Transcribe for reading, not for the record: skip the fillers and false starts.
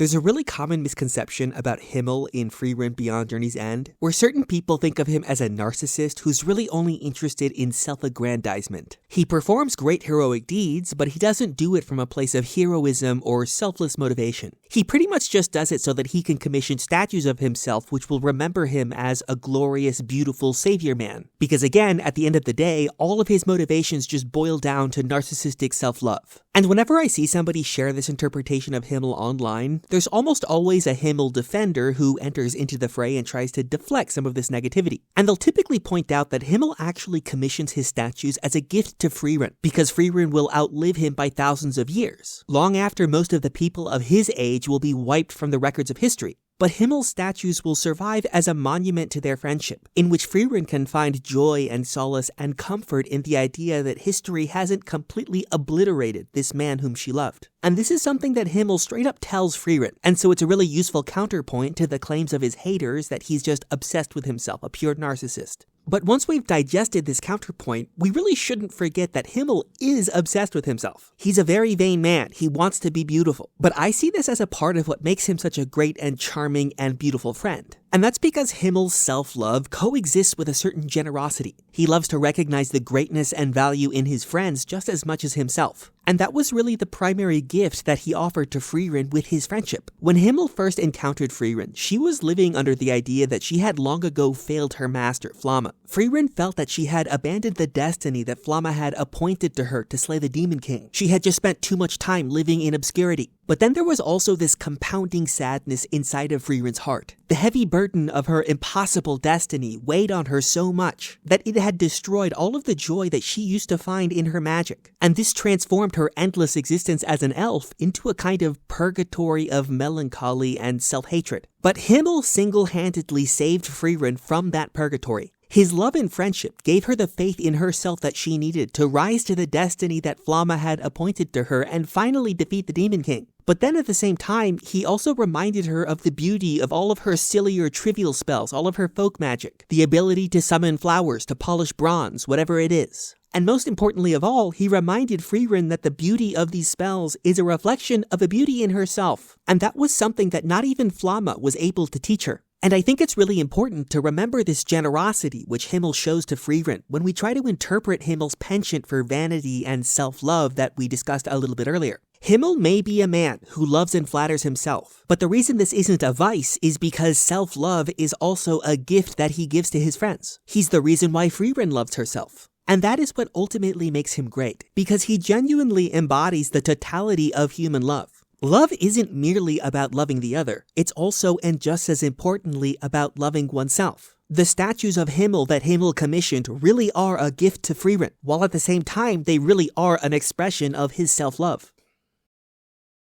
There's a really common misconception about Himmel in Frieren Beyond Journey's End, where certain people think of him as a narcissist who's really only interested in self-aggrandizement. He performs great heroic deeds, but he doesn't do it from a place of heroism or selfless motivation. He pretty much just does it so that he can commission statues of himself which will remember him as a glorious, beautiful savior man. Because again, at the end of the day, all of his motivations just boil down to narcissistic self-love. And whenever I see somebody share this interpretation of Himmel online, there's almost always a Himmel defender who enters into the fray and tries to deflect some of this negativity. And they'll typically point out that Himmel actually commissions his statues as a gift to Frieren, because Frieren will outlive him by thousands of years, long after most of the people of his age will be wiped from the records of history. But Himmel's statues will survive as a monument to their friendship, in which Frieren can find joy and solace and comfort in the idea that history hasn't completely obliterated this man whom she loved. And this is something that Himmel straight up tells Frieren, and so it's a really useful counterpoint to the claims of his haters that he's just obsessed with himself, a pure narcissist. But once we've digested this counterpoint, we really shouldn't forget that Himmel is obsessed with himself. He's a very vain man. He wants to be beautiful. But I see this as a part of what makes him such a great and charming and beautiful friend. And that's because Himmel's self-love coexists with a certain generosity. He loves to recognize the greatness and value in his friends just as much as himself. And that was really the primary gift that he offered to Frieren with his friendship. When Himmel first encountered Frieren, she was living under the idea that she had long ago failed her master, Flamma. Frieren felt that she had abandoned the destiny that Flamma had appointed to her to slay the Demon King. She had just spent too much time living in obscurity. But then there was also this compounding sadness inside of Frieren's heart. The heavy burden of her impossible destiny weighed on her so much that it had destroyed all of the joy that she used to find in her magic. And this transformed her endless existence as an elf into a kind of purgatory of melancholy and self-hatred. But Himmel single-handedly saved Frieren from that purgatory. His love and friendship gave her the faith in herself that she needed to rise to the destiny that Flamma had appointed to her and finally defeat the Demon King. But then at the same time, he also reminded her of the beauty of all of her sillier trivial spells, all of her folk magic, the ability to summon flowers, to polish bronze, whatever it is. And most importantly of all, he reminded Frieren that the beauty of these spells is a reflection of a beauty in herself. And that was something that not even Flamma was able to teach her. And I think it's really important to remember this generosity which Himmel shows to Frieren when we try to interpret Himmel's penchant for vanity and self-love that we discussed a little bit earlier. Himmel may be a man who loves and flatters himself, but the reason this isn't a vice is because self-love is also a gift that he gives to his friends. He's the reason why Frieren loves herself. And that is what ultimately makes him great, because he genuinely embodies the totality of human love. Love isn't merely about loving the other, it's also and just as importantly about loving oneself. The statues of Himmel that Himmel commissioned really are a gift to Frieren, while at the same time they really are an expression of his self-love.